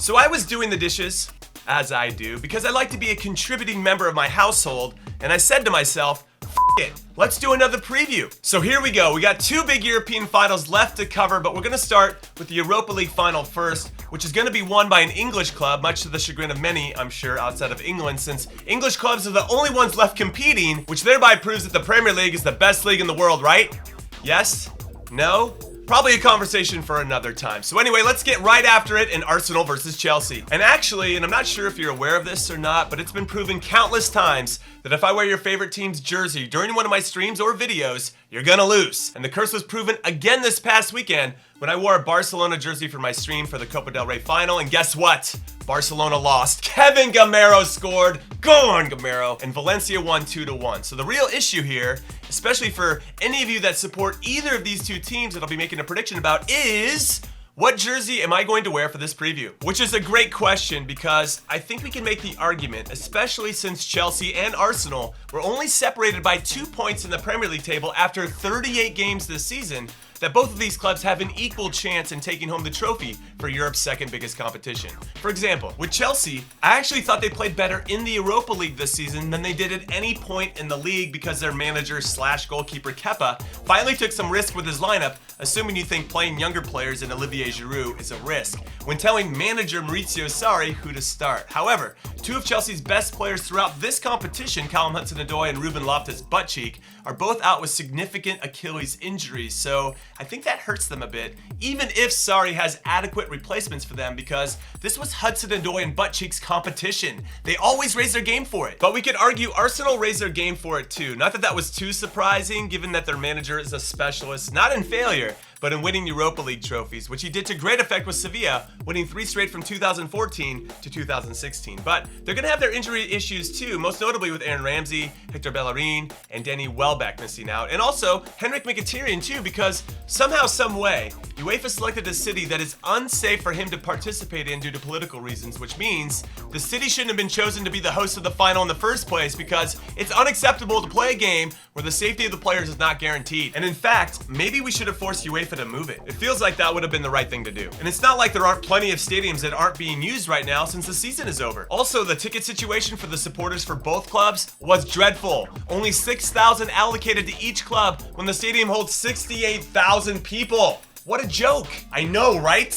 So I was doing the dishes, as I do, because I like to be a contributing member of my household, and I said to myself, F it, let's do another preview. So here we go. We got two big European finals left to cover, but we're going to start with the Europa League final first, which is going to be won by an English club, much to the chagrin of many, I'm sure, outside of England, since English clubs are the only ones left competing, which thereby proves that the Premier League is the best league in the world, right? Yes? No? Probably a conversation for another time. So anyway, let's get right after it in Arsenal versus Chelsea. And actually, and I'm not sure if you're aware of this or not, but it's been proven countless times that if I wear your favorite team's jersey during one of my streams or videos, you're gonna lose. And the curse was proven again this past weekend when I wore a Barcelona jersey for my stream for the Copa del Rey final, and guess what? Barcelona lost. Kevin Gamero scored. Go on, Gamero. And Valencia won 2-1. So the real issue here, especially for any of you that support either of these two teams that I'll be making a prediction about, is what jersey am I going to wear for this preview? Which is a great question because I think we can make the argument, especially since Chelsea and Arsenal were only separated by 2 points in the Premier League table after 38 games this season, that both of these clubs have an equal chance in taking home the trophy for Europe's second biggest competition. For example, with Chelsea, I actually thought they played better in the Europa League this season than they did at any point in the league because their manager / goalkeeper Kepa finally took some risk with his lineup, assuming you think playing younger players in Olivier Giroud is a risk, when telling manager Maurizio Sarri who to start. However, two of Chelsea's best players throughout this competition, Callum Hudson-Odoi and Ruben Loftus-Butcheek, are both out with significant Achilles injuries, so I think that hurts them a bit, even if Sarri has adequate replacements for them, because this was Hudson-Odoi and Butcheek's competition. They always raise their game for it. But we could argue Arsenal raised their game for it too. Not that that was too surprising, given that their manager is a specialist, not in failure, but in winning Europa League trophies, which he did to great effect with Sevilla, winning 3 straight from 2014 to 2016. But they're gonna have their injury issues too, most notably with Aaron Ramsey, Hector Bellerin, and Danny Welbeck missing out. And also Henrik Mkhitaryan too, because somehow, some way, UEFA selected a city that is unsafe for him to participate in due to political reasons, which means the city shouldn't have been chosen to be the host of the final in the first place, because it's unacceptable to play a game where the safety of the players is not guaranteed. And in fact, maybe we should have forced UEFA to move it. It feels like that would have been the right thing to do. And it's not like there aren't plenty of stadiums that aren't being used right now since the season is over. Also, the ticket situation for the supporters for both clubs was dreadful. Only 6,000 allocated to each club when the stadium holds 68,000 people. What a joke. I know, right?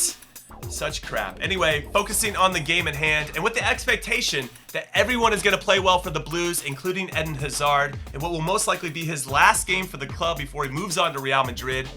Such crap. Anyway, focusing on the game at hand, and with the expectation that everyone is going to play well for the Blues, including Eden Hazard, in what will most likely be his last game for the club before he moves on to Real Madrid.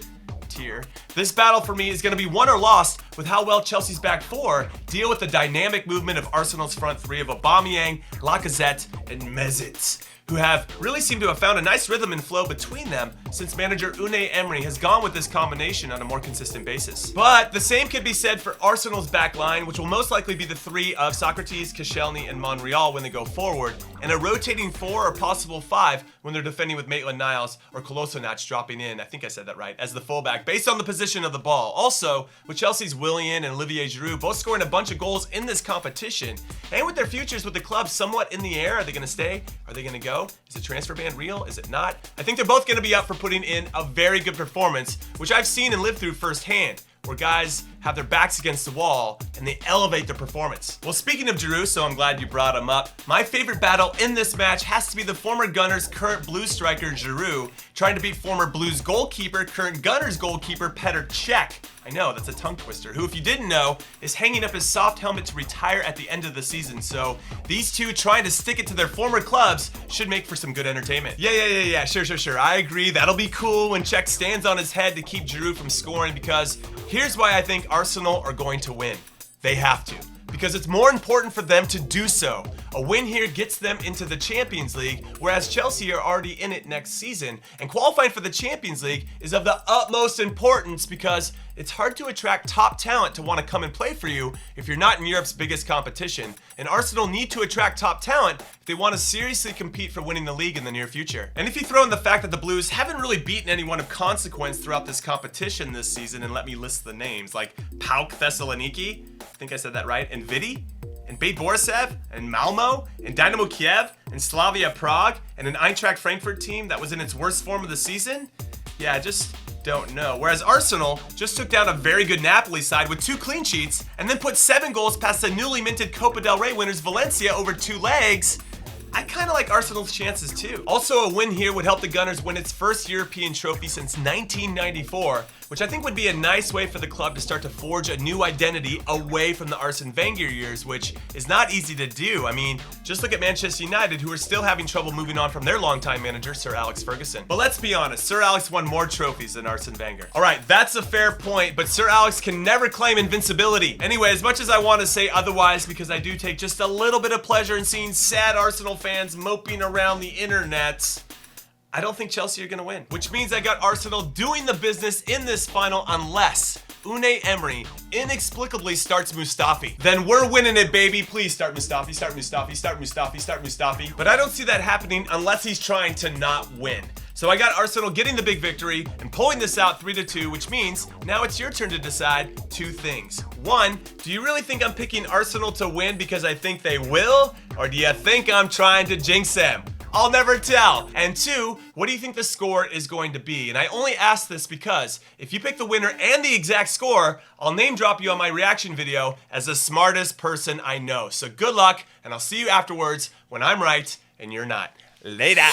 This battle for me is going to be won or lost with how well Chelsea's back four deal with the dynamic movement of Arsenal's front three of Aubameyang, Lacazette, and Messi, who have really seemed to have found a nice rhythm and flow between them since manager Unai Emery has gone with this combination on a more consistent basis. But the same could be said for Arsenal's back line, which will most likely be the three of Socrates, Koscielny, and Monreal when they go forward, and a rotating 4 or possible 5 when they're defending with Maitland-Niles or Kolasinac dropping in, I think I said that right, as the fullback, based on the position of the ball. Also, with Chelsea's Willian and Olivier Giroud both scoring a bunch of goals in this competition, and with their futures with the club somewhat in the air, are they going to stay? Are they going to go? Is the transfer ban real? Is it not? I think they're both going to be up for putting in a very good performance, which I've seen and lived through firsthand, where guys have their backs against the wall and they elevate their performance. Well, speaking of Giroud, so I'm glad you brought him up, my favorite battle in this match has to be the former Gunners' current Blues striker Giroud trying to beat former Blues goalkeeper, current Gunners goalkeeper Petr Cech. I know, that's a tongue twister, who, if you didn't know, is hanging up his soft helmet to retire at the end of the season. So these two trying to stick it to their former clubs should make for some good entertainment. Yeah, sure. I agree, that'll be cool when Cech stands on his head to keep Giroud from scoring, because here's why I think Arsenal are going to win. They have to, because it's more important for them to do so. A win here gets them into the Champions League, whereas Chelsea are already in it next season. And qualifying for the Champions League is of the utmost importance because it's hard to attract top talent to want to come and play for you if you're not in Europe's biggest competition. And Arsenal need to attract top talent if they want to seriously compete for winning the league in the near future. And if you throw in the fact that the Blues haven't really beaten anyone of consequence throughout this competition this season, and let me list the names, like PAOK Thessaloniki, I think I said that right, and Vidi, and Bate Borisov, and Malmo, and Dynamo Kiev, and Slavia Prague, and an Eintracht Frankfurt team that was in its worst form of the season, yeah, just don't know. Whereas Arsenal just took down a very good Napoli side with 2 clean sheets and then put 7 goals past the newly minted Copa del Rey winners Valencia over 2 legs. I kind of like Arsenal's chances too. Also, a win here would help the Gunners win its first European trophy since 1994, which I think would be a nice way for the club to start to forge a new identity away from the Arsene Wenger years, which is not easy to do. I mean, just look at Manchester United, who are still having trouble moving on from their longtime manager, Sir Alex Ferguson. But let's be honest, Sir Alex won more trophies than Arsene Wenger. All right, that's a fair point, but Sir Alex can never claim invincibility. Anyway, as much as I want to say otherwise, because I do take just a little bit of pleasure in seeing sad Arsenal fans moping around the internet, I don't think Chelsea are going to win, which means I got Arsenal doing the business in this final unless Unai Emery inexplicably starts Mustafi. Then we're winning it, baby. Please start Mustafi, start Mustafi, start Mustafi, start Mustafi. But I don't see that happening unless he's trying to not win. So I got Arsenal getting the big victory and pulling this out 3-2, which means now it's your turn to decide 2 things. 1, do you really think I'm picking Arsenal to win because I think they will? Or do you think I'm trying to jinx them? I'll never tell. And 2, what do you think the score is going to be? And I only ask this because if you pick the winner and the exact score, I'll name drop you on my reaction video as the smartest person I know. So good luck, and I'll see you afterwards when I'm right and you're not. Later.